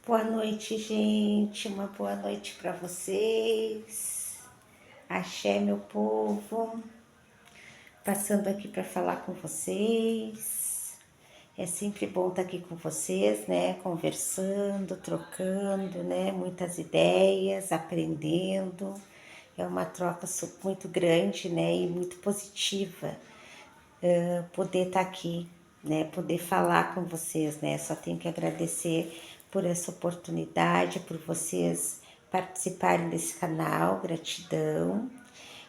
Boa noite, gente. Uma boa noite para vocês. Axé, meu povo. Passando aqui para falar com vocês. É sempre bom estar aqui com vocês, né? Conversando, trocando, né? Muitas ideias, aprendendo. É uma troca muito grande, né? E muito positiva poder estar aqui, né? Poder falar com vocês, né? Só tenho que agradecer por essa oportunidade, por vocês participarem desse canal, gratidão.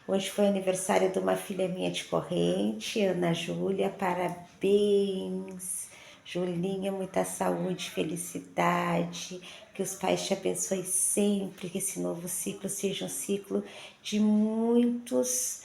Hoje foi aniversário de uma filha minha de corrente, Ana Júlia, parabéns. Julinha, muita saúde, felicidade, que os pais te abençoem sempre, que esse novo ciclo seja um ciclo de muitos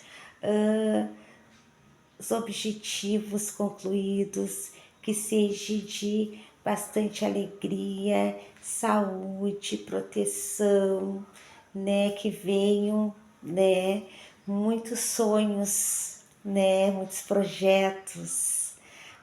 os objetivos concluídos, que seja de bastante alegria, saúde, proteção, né, que venham, né, muitos sonhos, né, muitos projetos,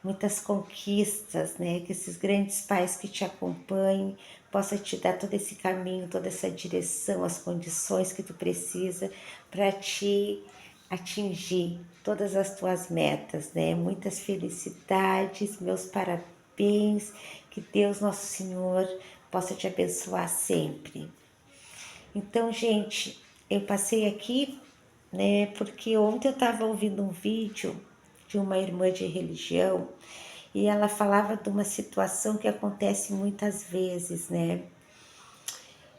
muitas conquistas, né, que esses grandes pais que te acompanhem possam te dar todo esse caminho, toda essa direção, as condições que tu precisa para te atingir todas as tuas metas, né? Muitas felicidades, meus parabéns, que Deus Nosso Senhor possa te abençoar sempre. Então, gente, eu passei aqui, né, porque ontem eu estava ouvindo um vídeo de uma irmã de religião e ela falava de uma situação que acontece muitas vezes, né?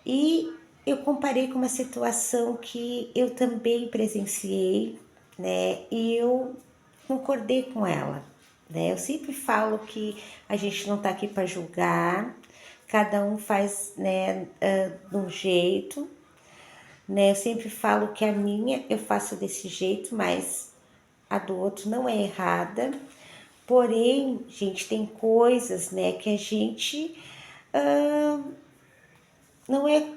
E eu comparei com uma situação que eu também presenciei, né? E eu concordei com ela, né? Eu sempre falo que a gente não está aqui para julgar, cada um faz, né, de um jeito, né? Eu sempre falo que a minha eu faço desse jeito, mas a do outro não é errada. Porém, gente, tem coisas, né, que a gente não é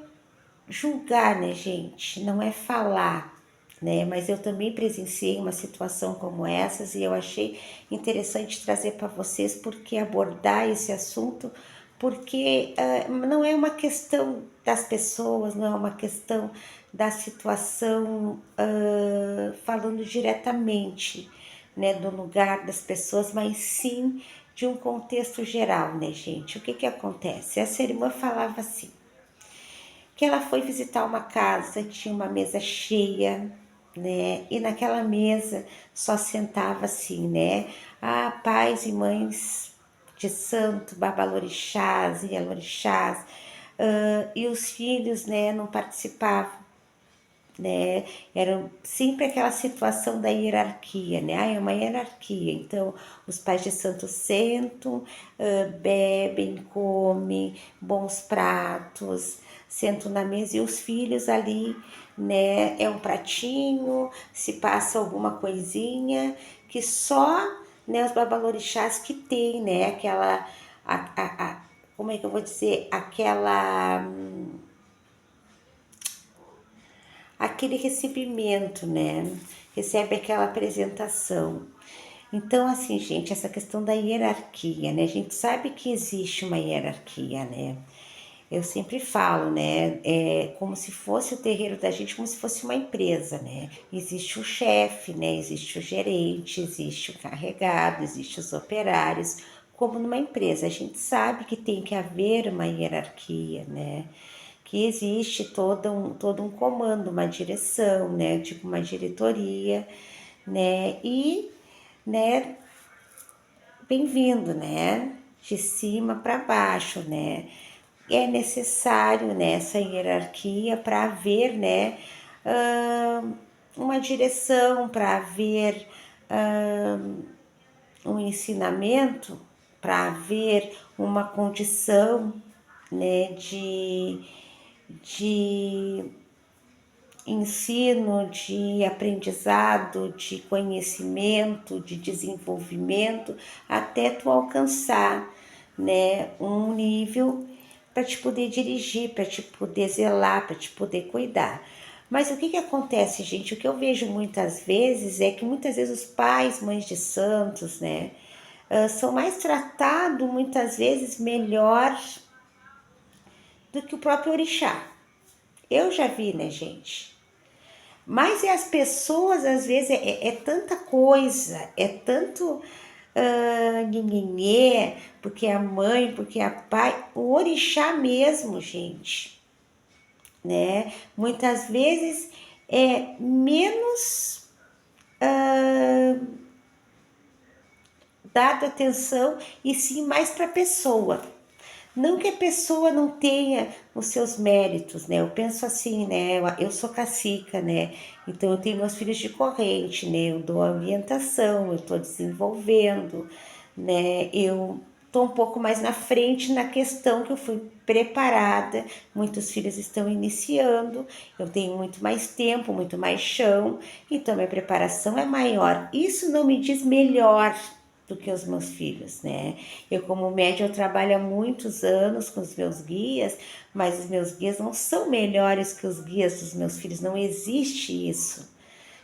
julgar, né, gente? Não é falar, né? Mas eu também presenciei uma situação como essas e eu achei interessante trazer para vocês porque abordar esse assunto, porque não é uma questão das pessoas, não é uma questão da situação falando diretamente, né, do lugar das pessoas, mas sim de um contexto geral, né, gente? O que que acontece? Essa irmã falava assim: que ela foi visitar uma casa, tinha uma mesa cheia, né? E naquela mesa só sentava assim, né? Ah, pais e mães de santo, babalorixás e alorixás, e os filhos, né, não participavam, né? Era sempre aquela situação da hierarquia, né? Ah, é uma hierarquia. Então, os pais de santo sentam, bebem, comem bons pratos, sentam na mesa e os filhos ali, né? É um pratinho, se passa alguma coisinha que só, né, os babalorixás que tem, né? Aquela, como é que eu vou dizer? Aquele recebimento, né? Recebe aquela apresentação. Então, assim, gente, essa questão da hierarquia, né? A gente sabe que existe uma hierarquia, né? Eu sempre falo, né? É como se fosse o terreiro da gente, como se fosse uma empresa, né? Existe o chefe, né? Existe o gerente, existe o carregado, existe os operários. Como numa empresa, a gente sabe que tem que haver uma hierarquia, né? Que existe todo um comando, uma direção, né? Tipo uma diretoria, né? E, né, bem-vindo, né? De cima para baixo, né? É necessário, né, essa hierarquia para haver, né, uma direção, para haver um ensinamento, para haver uma condição, né, de ensino, de aprendizado, de conhecimento, de desenvolvimento, até tu alcançar, né, um nível para te poder dirigir, para te poder zelar, para te poder cuidar. Mas o que que acontece, gente? O que eu vejo muitas vezes é que muitas vezes os pais, mães de santos, né, são mais tratados muitas vezes melhor do que o próprio orixá. Eu já vi, né, gente? Mas as pessoas, às vezes, é tanta coisa, é tanto nhenhenhê, porque é a mãe, porque é a pai, o orixá mesmo, gente, né? Muitas vezes é menos dado atenção e sim mais para a pessoa. Não que a pessoa não tenha os seus méritos, né? Eu penso assim, né? Eu sou cacica, né? Então eu tenho meus filhos de corrente, né? Eu dou orientação, eu estou desenvolvendo, né? Eu estou um pouco mais na frente na questão que eu fui preparada. Muitos filhos estão iniciando, eu tenho muito mais tempo, muito mais chão, então minha preparação é maior. Isso não me diz melhor do que os meus filhos, né? Eu, como médium, eu trabalho há muitos anos com os meus guias, mas os meus guias não são melhores que os guias dos meus filhos, não existe isso.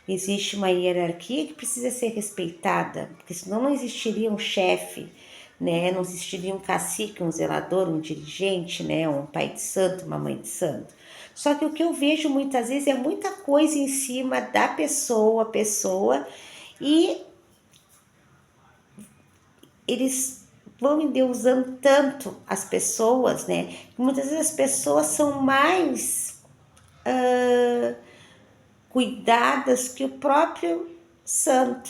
Existe uma hierarquia que precisa ser respeitada, porque senão não existiria um chefe, né? Não existiria um cacique, um zelador, um dirigente, né? Um pai de santo, uma mãe de santo. Só que o que eu vejo muitas vezes é muita coisa em cima da pessoa, e eles vão endeusando tanto as pessoas, né? Muitas vezes as pessoas são mais cuidadas que o próprio santo,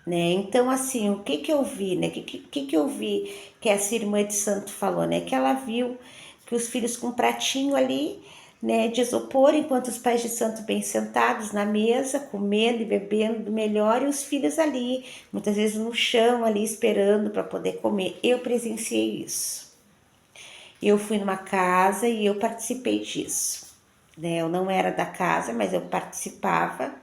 né? Então, assim, o que eu vi, né? Que eu vi que essa irmã de santo falou, né? Que ela viu que os filhos com um pratinho ali, né, de isopor, enquanto os pais de santo bem sentados na mesa, comendo e bebendo do melhor, e os filhos ali, muitas vezes no chão ali esperando para poder comer. Eu presenciei isso. Eu fui numa casa e eu participei disso, né? Eu não era da casa, mas eu participava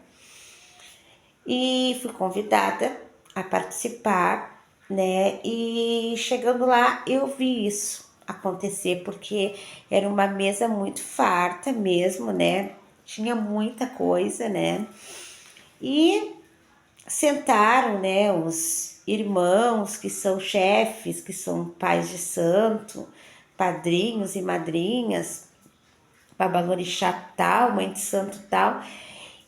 e fui convidada a participar, né? E chegando lá eu vi isso acontecer, porque era uma mesa muito farta mesmo, né? Tinha muita coisa, né? E sentaram, né, os irmãos que são chefes, que são pais de santo, padrinhos e madrinhas, babalorixá tal, mãe de santo tal.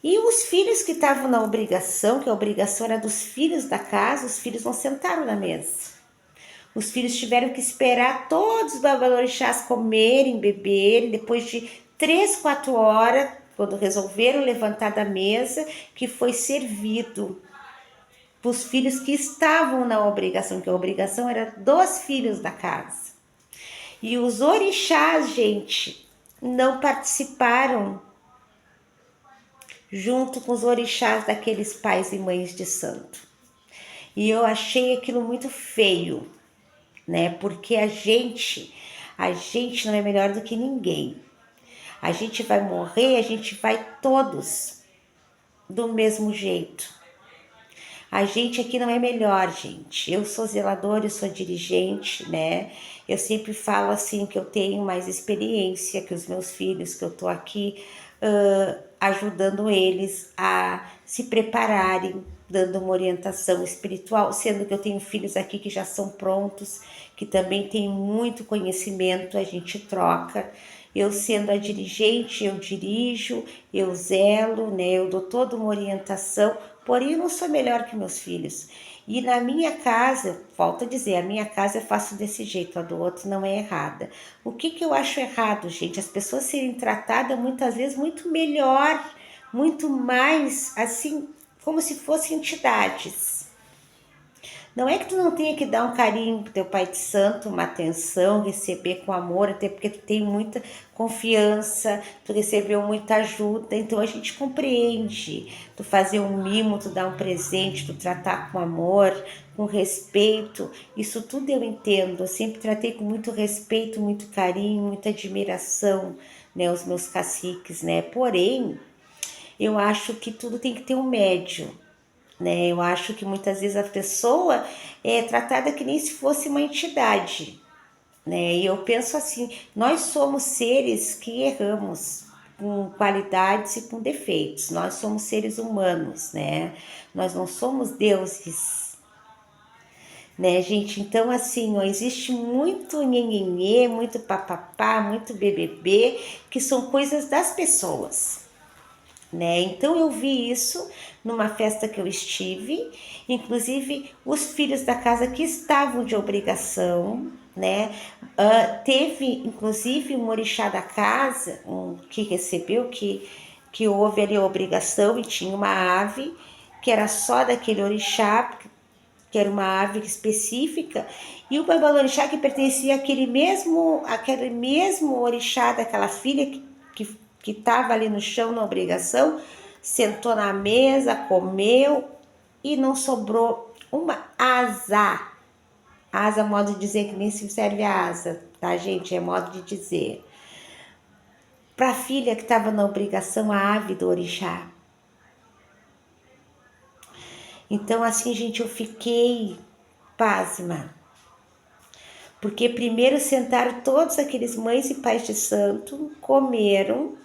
E os filhos que estavam na obrigação, que a obrigação era dos filhos da casa, os filhos não sentaram na mesa. Os filhos tiveram que esperar todos os babalorixás comerem, beberem, depois de 3, 4 horas, quando resolveram levantar da mesa, que foi servido para os filhos que estavam na obrigação, que a obrigação era dos filhos da casa. E os orixás, gente, não participaram junto com os orixás daqueles pais e mães de santo. E eu achei aquilo muito feio, né? Porque a gente não é melhor do que ninguém. A gente vai morrer, a gente vai todos do mesmo jeito. A gente aqui não é melhor, gente. Eu sou zeladora, eu sou dirigente, né? Eu sempre falo assim que eu tenho mais experiência que os meus filhos, que eu tô aqui ajudando eles a se prepararem, dando uma orientação espiritual, sendo que eu tenho filhos aqui que já são prontos, que também têm muito conhecimento, a gente troca. Eu sendo a dirigente, eu dirijo, eu zelo, né? Eu dou toda uma orientação, porém eu não sou melhor que meus filhos. E na minha casa, volto a dizer, a minha casa eu faço desse jeito, a do outro não é errada. O que eu acho errado, gente? As pessoas serem tratadas muitas vezes muito melhor, muito mais, assim, como se fossem entidades. Não é que tu não tenha que dar um carinho pro teu pai de santo, uma atenção, receber com amor, até porque tu tem muita confiança, tu recebeu muita ajuda, então a gente compreende. Tu fazer um mimo, tu dar um presente, tu tratar com amor, com respeito, isso tudo eu entendo. Eu sempre tratei com muito respeito, muito carinho, muita admiração, né, os meus caciques, né? Porém, eu acho que tudo tem que ter um médio, né? Eu acho que muitas vezes a pessoa é tratada que nem se fosse uma entidade, né? E eu penso assim, nós somos seres que erramos, com qualidades e com defeitos. Nós somos seres humanos, né? Nós não somos deuses. né, gente? Então, assim, ó, existe muito nhenhenhê, muito papapá, muito BBB, que são coisas das pessoas, né? Então, eu vi isso numa festa que eu estive, inclusive os filhos da casa que estavam de obrigação, né? Teve, inclusive, um orixá da casa, que recebeu, que houve ali a obrigação e tinha uma ave que era só daquele orixá, que era uma ave específica, e o babalorixá que pertencia àquele mesmo orixá daquela filha que estava ali no chão na obrigação, sentou na mesa, comeu e não sobrou uma asa. Asa, modo de dizer que nem se serve a asa, tá, gente? É modo de dizer. Para a filha que estava na obrigação, a ave do orixá. Então, assim, gente, eu fiquei pasma. Porque primeiro sentaram todos aqueles mães e pais de santo, comeram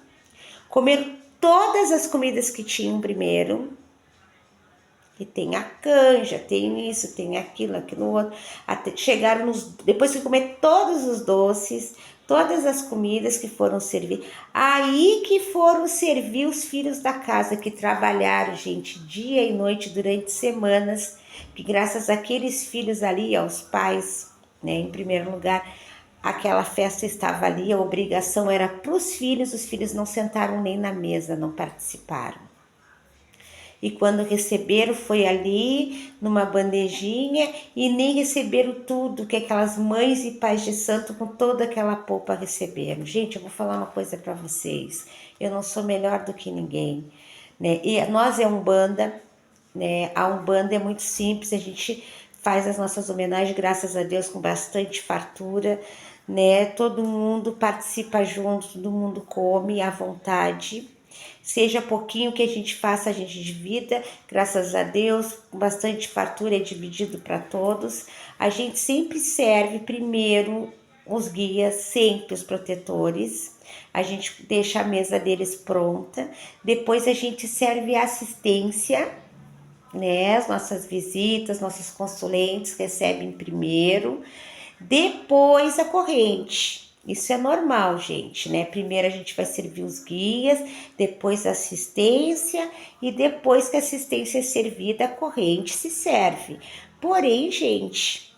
todas as comidas que tinham primeiro. E tem a canja, tem isso, tem aquilo outro. Até chegaram depois de comer todos os doces, todas as comidas que foram servir. Aí que foram servir os filhos da casa, que trabalharam, gente, dia e noite durante semanas, que graças àqueles filhos ali, aos pais, né, em primeiro lugar, aquela festa estava ali, a obrigação era para os filhos não sentaram nem na mesa, não participaram. E quando receberam foi ali numa bandejinha e nem receberam tudo que aquelas mães e pais de santo com toda aquela polpa receberam. Gente, eu vou falar uma coisa para vocês. Eu não sou melhor do que ninguém, né? E nós é Umbanda, né? A Umbanda é muito simples, a gente faz as nossas homenagens, graças a Deus, com bastante fartura, né? Todo mundo participa junto, todo mundo come à vontade. Seja pouquinho que a gente faça, a gente divida, graças a Deus, com bastante fartura é dividido para todos. A gente sempre serve primeiro os guias, sempre os protetores. A gente deixa a mesa deles pronta. Depois a gente serve a assistência, né? As nossas visitas, nossos consulentes recebem primeiro. Depois a corrente. Isso é normal, gente, né? Primeiro a gente vai servir os guias, depois a assistência e depois que a assistência é servida, a corrente se serve. Porém, gente,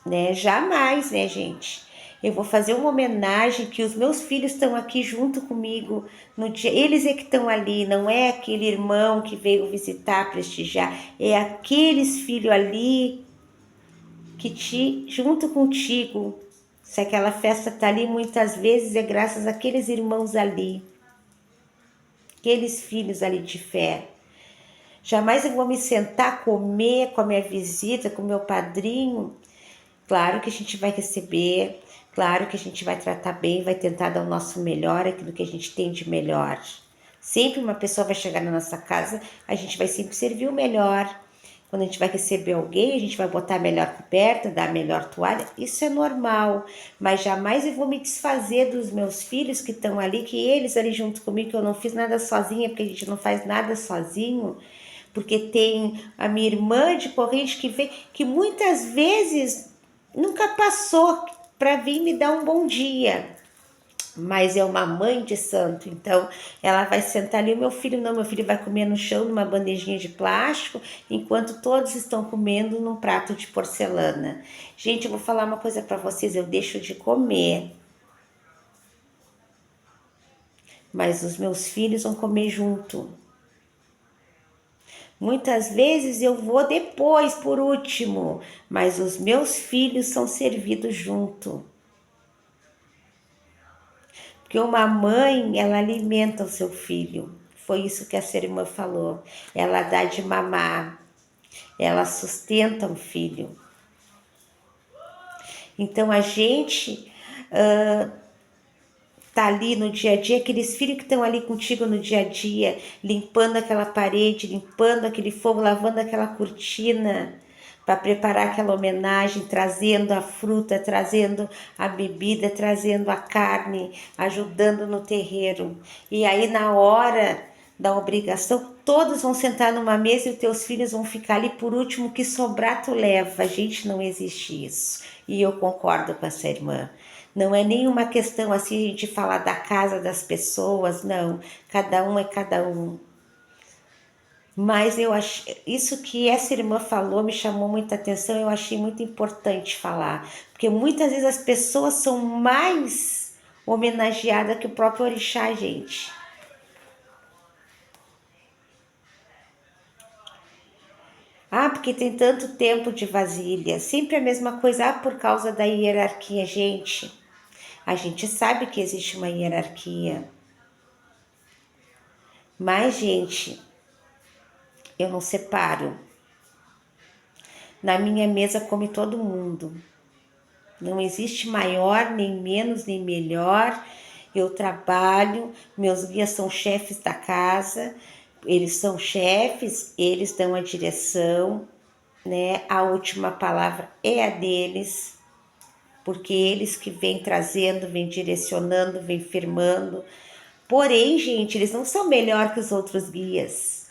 né? Jamais, né, gente? Eu vou fazer uma homenagem que os meus filhos estão aqui junto comigo no dia. Eles é que estão ali, não é aquele irmão que veio visitar, prestigiar. É aqueles filhos ali que junto contigo. Se aquela festa tá ali, muitas vezes é graças àqueles irmãos ali, aqueles filhos ali de fé. Jamais eu vou me sentar, comer com a minha visita, com o meu padrinho. Claro que a gente vai receber, claro que a gente vai tratar bem, vai tentar dar o nosso melhor, aquilo que a gente tem de melhor. Sempre uma pessoa vai chegar na nossa casa, a gente vai sempre servir o melhor. Quando a gente vai receber alguém, a gente vai botar a melhor coberta, dar a melhor toalha, isso é normal. Mas jamais eu vou me desfazer dos meus filhos que estão ali, que eles ali junto comigo, que eu não fiz nada sozinha, porque a gente não faz nada sozinho. Porque tem a minha irmã de corrente que vem, que muitas vezes nunca passou para vir me dar um bom dia. Mas é uma mãe de santo, então ela vai sentar ali, o meu filho não, meu filho vai comer no chão numa bandejinha de plástico, enquanto todos estão comendo num prato de porcelana. Gente, eu vou falar uma coisa para vocês, eu deixo de comer, mas os meus filhos vão comer junto. Muitas vezes eu vou depois, por último, mas os meus filhos são servidos junto. Porque uma mãe, ela alimenta o seu filho. Foi isso que a sua irmã falou. Ela dá de mamar. Ela sustenta o filho. Então a gente tá ali no dia a dia, aqueles filhos que estão ali contigo no dia a dia, limpando aquela parede, limpando aquele fogo, lavando aquela cortina, para preparar aquela homenagem, trazendo a fruta, trazendo a bebida, trazendo a carne, ajudando no terreiro. E aí na hora da obrigação, todos vão sentar numa mesa e os teus filhos vão ficar ali por último, o que sobrar tu leva. Gente, não existe isso. E eu concordo com essa irmã. Não é nenhuma questão assim a gente falar da casa das pessoas, não. Cada um é cada um. Mas eu acho, isso que essa irmã falou me chamou muita atenção, eu achei muito importante falar, porque muitas vezes as pessoas são mais homenageadas que o próprio orixá, gente. Ah, porque tem tanto tempo de vasilha, sempre a mesma coisa, ah, por causa da hierarquia, gente. A gente sabe que existe uma hierarquia, mas, gente, eu não separo. Na minha mesa come todo mundo. Não existe maior, nem menos, nem melhor. Eu trabalho, meus guias são chefes da casa, eles são chefes, eles dão a direção, né? A última palavra é a deles, porque eles que vêm trazendo, vêm direcionando, vêm firmando. Porém, gente, eles não são melhor que os outros guias.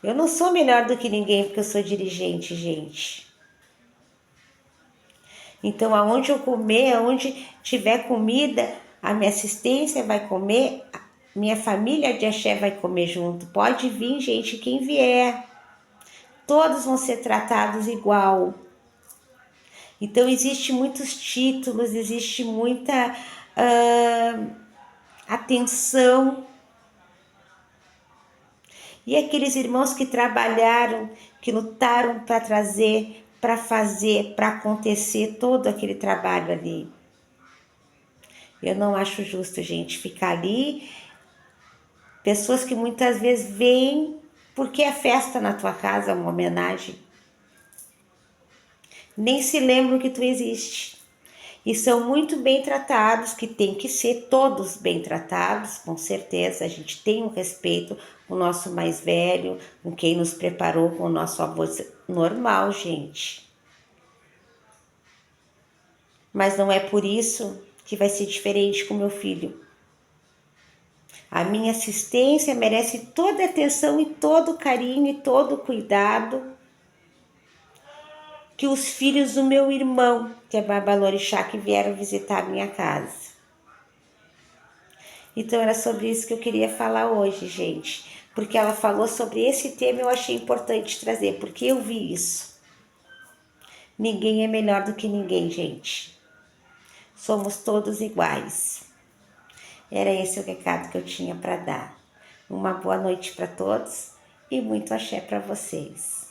Eu não sou melhor do que ninguém porque eu sou dirigente, gente. Então, aonde eu comer, aonde tiver comida, a minha assistência vai comer, minha família de axé vai comer junto. Pode vir, gente, quem vier. Todos vão ser tratados igual. Então, existe muitos títulos, existe muita atenção. E aqueles irmãos que trabalharam, que lutaram para trazer, para fazer, para acontecer todo aquele trabalho ali. Eu não acho justo, gente, ficar ali. Pessoas que muitas vezes vêm porque é festa na tua casa, uma homenagem. Nem se lembram que tu existe. E são muito bem tratados, que tem que ser todos bem tratados, com certeza. A gente tem um respeito com o nosso mais velho, com quem nos preparou, com o nosso avô normal, gente. Mas não é por isso que vai ser diferente com meu filho. A minha assistência merece toda a atenção e todo o carinho e todo o cuidado que os filhos do meu irmão, que é Babalorixá, que vieram visitar a minha casa. Então era sobre isso que eu queria falar hoje, gente. Porque ela falou sobre esse tema, eu achei importante trazer, porque eu vi isso. Ninguém é melhor do que ninguém, gente. Somos todos iguais. Era esse o recado que eu tinha para dar. Uma boa noite para todos e muito axé para vocês.